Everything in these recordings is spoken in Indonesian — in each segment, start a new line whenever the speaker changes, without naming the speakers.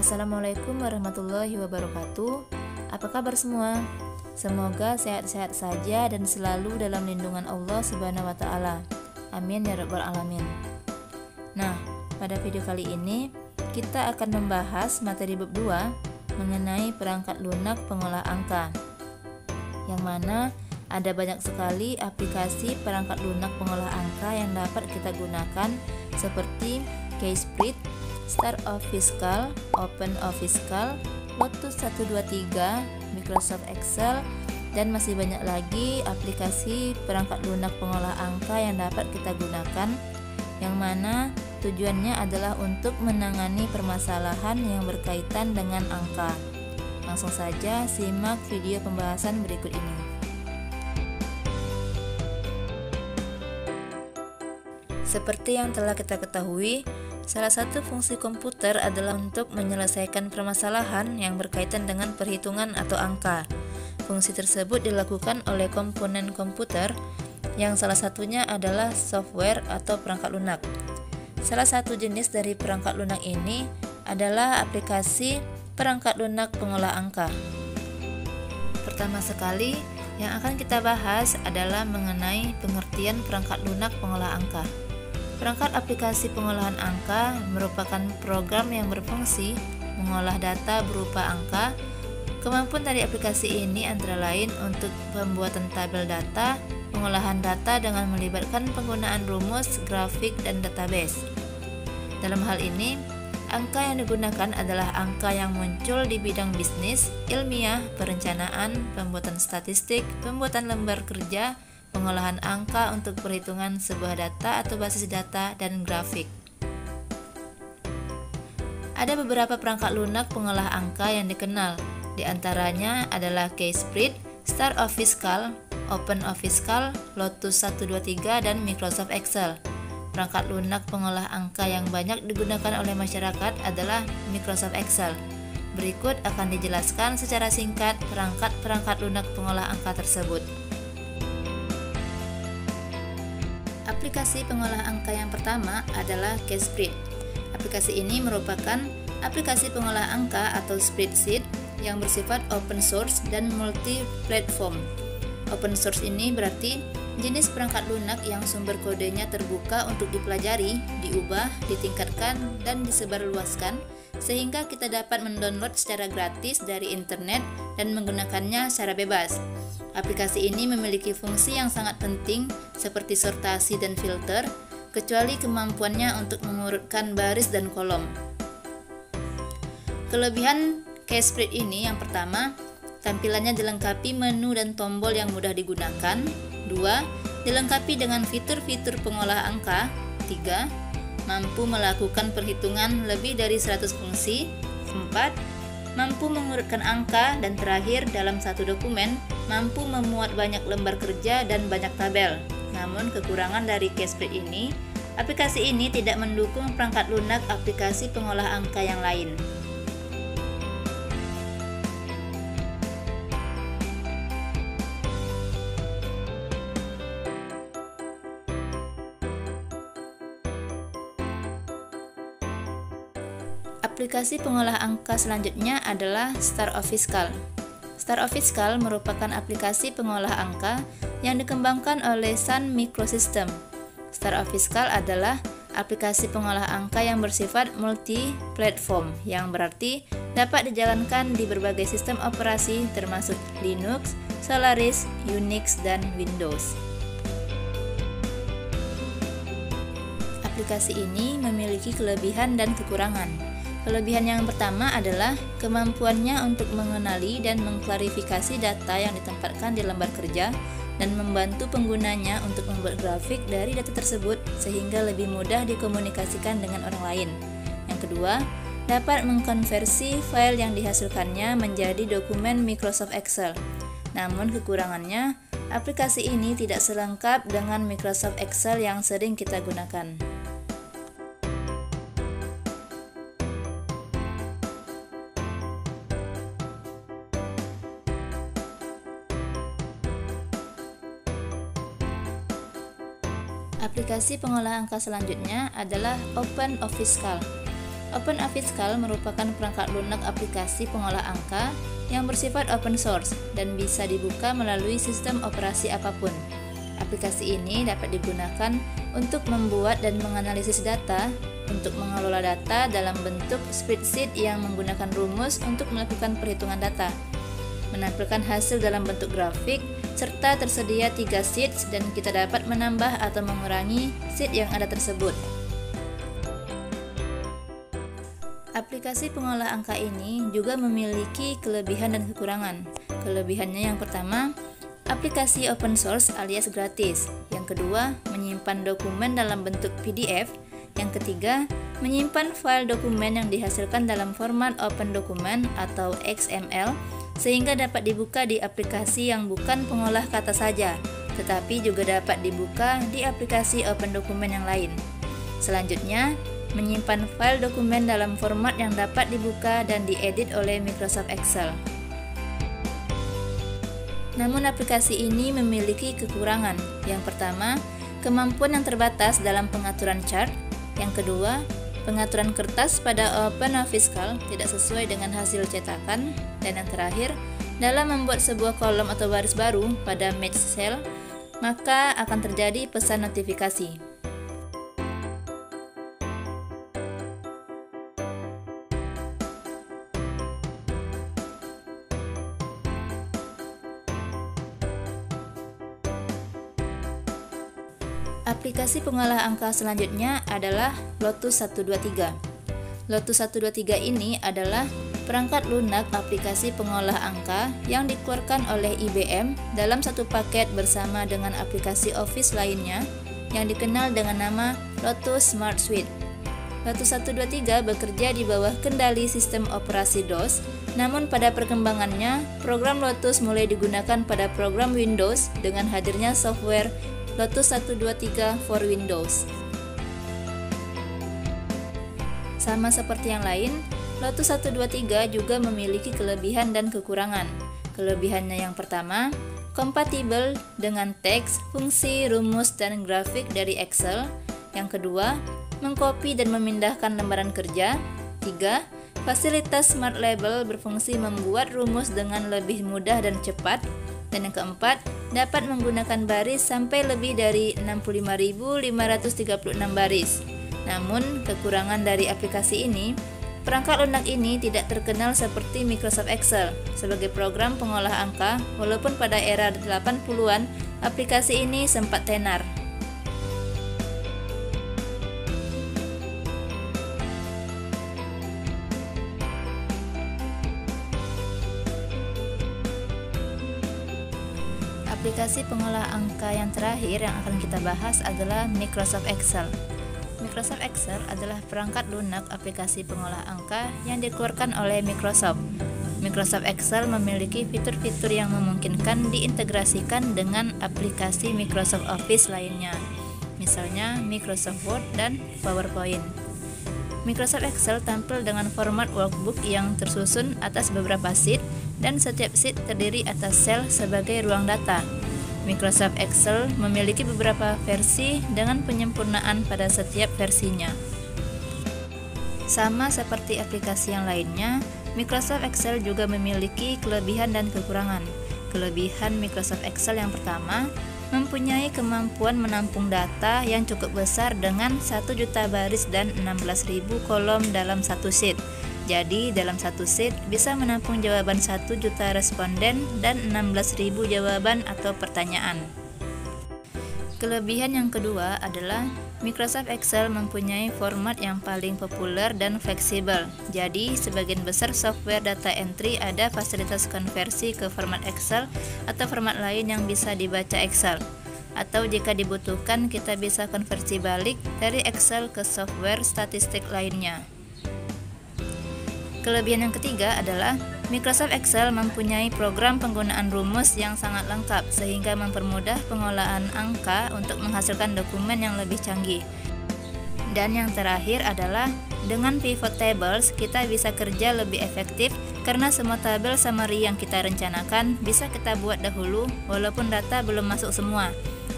Assalamualaikum warahmatullahi wabarakatuh. Apa kabar semua? Semoga sehat-sehat saja dan selalu dalam lindungan Allah Subhanahu wa taala. Amin ya rabbal alamin. Nah, pada video kali ini kita akan membahas materi bab 2 mengenai perangkat lunak pengolah angka. Yang mana ada banyak sekali aplikasi perangkat lunak pengolah angka yang dapat kita gunakan seperti Keyspreed, Start Official, Open Official, Lotus 123, Microsoft Excel, dan masih banyak lagi aplikasi perangkat lunak pengolah angka yang dapat kita gunakan, yang mana tujuannya adalah untuk menangani permasalahan yang berkaitan dengan angka. Langsung saja simak video pembahasan berikut ini. Seperti yang telah kita ketahui, salah satu fungsi komputer adalah untuk menyelesaikan permasalahan yang berkaitan dengan perhitungan atau angka. Fungsi tersebut dilakukan oleh komponen komputer yang salah satunya adalah software atau perangkat lunak. Salah satu jenis dari perangkat lunak ini adalah aplikasi perangkat lunak pengolah angka. Pertama sekali, yang akan kita bahas adalah mengenai pengertian perangkat lunak pengolah angka. Perangkat aplikasi pengolahan angka merupakan program yang berfungsi mengolah data berupa angka. Kemampuan dari aplikasi ini antara lain untuk pembuatan tabel data, pengolahan data dengan melibatkan penggunaan rumus, grafik, dan database. Dalam hal ini, angka yang digunakan adalah angka yang muncul di bidang bisnis, ilmiah, perencanaan, pembuatan statistik, pembuatan lembar kerja, pengolahan angka untuk perhitungan sebuah data atau basis data, dan grafik. Ada beberapa perangkat lunak pengolah angka yang dikenal, di antaranya adalah Keyspreed, Start Official, Open Official, Lotus 123, dan Microsoft Excel. Perangkat lunak pengolah angka yang banyak digunakan oleh masyarakat adalah Microsoft Excel. Berikut akan dijelaskan secara singkat perangkat lunak pengolah angka tersebut. Aplikasi pengolah angka yang pertama adalah Keyspreed. Aplikasi ini merupakan aplikasi pengolah angka atau spreadsheet yang bersifat open source dan multi-platform. Open source ini berarti jenis perangkat lunak yang sumber kodenya terbuka untuk dipelajari, diubah, ditingkatkan, dan disebarluaskan, sehingga kita dapat mendownload secara gratis dari internet dan menggunakannya secara bebas. Aplikasi ini memiliki fungsi yang sangat penting seperti sortasi dan filter, kecuali kemampuannya untuk mengurutkan baris dan kolom. Kelebihan Keyspreed ini yang pertama, tampilannya dilengkapi menu dan tombol yang mudah digunakan. 2. Dilengkapi dengan fitur-fitur pengolah angka. 3. Mampu melakukan perhitungan lebih dari 100 fungsi. 4. Mampu mengurutkan angka, dan terakhir dalam satu dokumen mampu memuat banyak lembar kerja dan banyak tabel. Namun kekurangan dari Keyspreed ini, aplikasi ini tidak mendukung perangkat lunak aplikasi pengolah angka yang lain. Aplikasi pengolah angka selanjutnya adalah Start Official. Start Official merupakan aplikasi pengolah angka yang dikembangkan oleh Sun Microsystems. Start Official adalah aplikasi pengolah angka yang bersifat multi-platform, yang berarti dapat dijalankan di berbagai sistem operasi termasuk Linux, Solaris, Unix, dan Windows. Aplikasi ini memiliki kelebihan dan kekurangan. Kelebihan yang pertama adalah kemampuannya untuk mengenali dan mengklarifikasi data yang ditempatkan di lembar kerja dan membantu penggunanya untuk membuat grafik dari data tersebut sehingga lebih mudah dikomunikasikan dengan orang lain. Yang kedua, dapat mengkonversi file yang dihasilkannya menjadi dokumen Microsoft Excel. Namun kekurangannya, aplikasi ini tidak selengkap dengan Microsoft Excel yang sering kita gunakan. Aplikasi pengolah angka selanjutnya adalah Open Official. OpenAFISCAL merupakan perangkat lunak aplikasi pengolah angka yang bersifat open source dan bisa dibuka melalui sistem operasi apapun. Aplikasi ini dapat digunakan untuk membuat dan menganalisis data, untuk mengelola data dalam bentuk spreadsheet yang menggunakan rumus untuk melakukan perhitungan data, menampilkan hasil dalam bentuk grafik, serta tersedia 3 sheets dan kita dapat menambah atau mengurangi sheet yang ada tersebut. Aplikasi pengolah angka ini juga memiliki kelebihan dan kekurangan. Kelebihannya yang pertama, aplikasi open source alias gratis. Yang kedua, menyimpan dokumen dalam bentuk PDF. Yang ketiga, menyimpan file dokumen yang dihasilkan dalam format open document atau XML sehingga dapat dibuka di aplikasi yang bukan pengolah kata saja, tetapi juga dapat dibuka di aplikasi open dokumen yang lain. Selanjutnya, menyimpan file dokumen dalam format yang dapat dibuka dan diedit oleh Microsoft Excel. Namun aplikasi ini memiliki kekurangan. Yang pertama, kemampuan yang terbatas dalam pengaturan chart. Yang kedua, pengaturan kertas pada OpenAFISCAL tidak sesuai dengan hasil cetakan. Dan yang terakhir, dalam membuat sebuah kolom atau baris baru pada match cell, maka akan terjadi pesan notifikasi. Aplikasi pengolah angka selanjutnya adalah Lotus 123. Lotus 123 ini adalah perangkat lunak aplikasi pengolah angka yang dikeluarkan oleh IBM dalam satu paket bersama dengan aplikasi Office lainnya yang dikenal dengan nama Lotus Smart Suite. Lotus 123 bekerja di bawah kendali sistem operasi DOS, namun pada perkembangannya, program Lotus mulai digunakan pada program Windows dengan hadirnya software Lotus 123 for Windows. Sama seperti yang lain, Lotus 123 juga memiliki kelebihan dan kekurangan. Kelebihannya yang pertama, kompatibel dengan teks, fungsi, rumus, dan grafik dari Excel. Yang kedua, mengcopy dan memindahkan lembaran kerja. 3. Fasilitas Smart Label berfungsi membuat rumus dengan lebih mudah dan cepat. Dan yang keempat, dapat menggunakan baris sampai lebih dari 65.536 baris. Namun, kekurangan dari aplikasi ini, perangkat lunak ini tidak terkenal seperti Microsoft Excel sebagai program pengolah angka, walaupun pada era 80-an, aplikasi ini sempat tenar. Aplikasi pengolah angka yang terakhir yang akan kita bahas adalah Microsoft Excel. Microsoft Excel adalah perangkat lunak aplikasi pengolah angka yang dikeluarkan oleh Microsoft. Microsoft Excel memiliki fitur-fitur yang memungkinkan diintegrasikan dengan aplikasi Microsoft Office lainnya, misalnya Microsoft Word dan PowerPoint. Microsoft Excel tampil dengan format workbook yang tersusun atas beberapa sheet dan setiap sheet terdiri atas sel sebagai ruang data. Microsoft Excel memiliki beberapa versi dengan penyempurnaan pada setiap versinya. Sama seperti aplikasi yang lainnya, Microsoft Excel juga memiliki kelebihan dan kekurangan. Kelebihan Microsoft Excel yang pertama, mempunyai kemampuan menampung data yang cukup besar dengan 1 juta baris dan 16.000 kolom dalam satu sheet. Jadi, dalam satu sheet bisa menampung jawaban 1 juta responden dan 16.000 jawaban atau pertanyaan. Kelebihan yang kedua adalah Microsoft Excel mempunyai format yang paling populer dan fleksibel. Jadi, sebagian besar software data entry ada fasilitas konversi ke format Excel atau format lain yang bisa dibaca Excel. Atau jika dibutuhkan, kita bisa konversi balik dari Excel ke software statistik lainnya. Kelebihan yang ketiga adalah Microsoft Excel mempunyai program penggunaan rumus yang sangat lengkap sehingga mempermudah pengolahan angka untuk menghasilkan dokumen yang lebih canggih. Dan yang terakhir adalah dengan pivot tables kita bisa kerja lebih efektif karena semua tabel summary yang kita rencanakan bisa kita buat dahulu walaupun data belum masuk semua.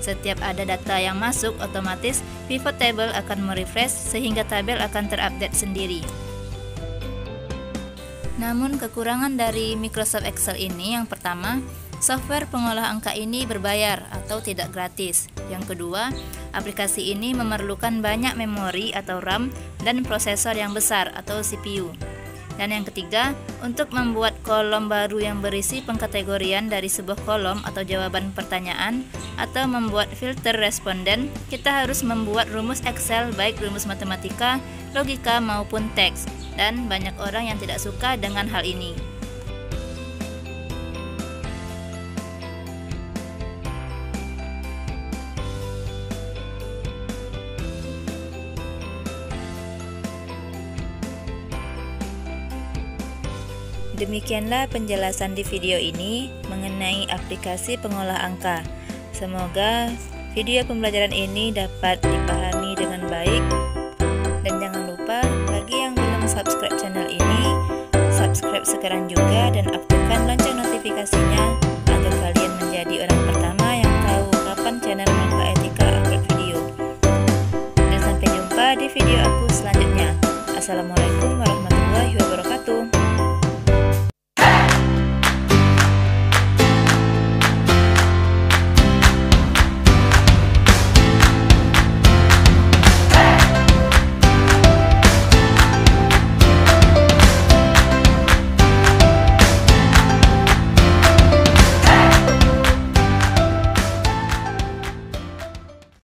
Setiap ada data yang masuk, otomatis pivot table akan merefresh sehingga tabel akan terupdate sendiri. Namun kekurangan dari Microsoft Excel ini yang pertama, software pengolah angka ini berbayar atau tidak gratis. Yang kedua, aplikasi ini memerlukan banyak memori atau RAM dan prosesor yang besar atau CPU. Dan yang ketiga, untuk membuat kolom baru yang berisi pengkategorian dari sebuah kolom atau jawaban pertanyaan, atau membuat filter responden, kita harus membuat rumus Excel baik rumus matematika, logika maupun teks, dan banyak orang yang tidak suka dengan hal ini. Demikianlah penjelasan di video ini mengenai aplikasi pengolah angka. Semoga video pembelajaran ini dapat dipahami dengan baik. Dan jangan lupa, bagi yang belum subscribe channel ini, subscribe sekarang juga dan aktifkan lonceng notifikasinya agar kalian menjadi orang pertama yang tahu kapan channel Malva Etika upload video. Dan sampai jumpa di video aku selanjutnya. Assalamualaikum warahmatullahi wabarakatuh.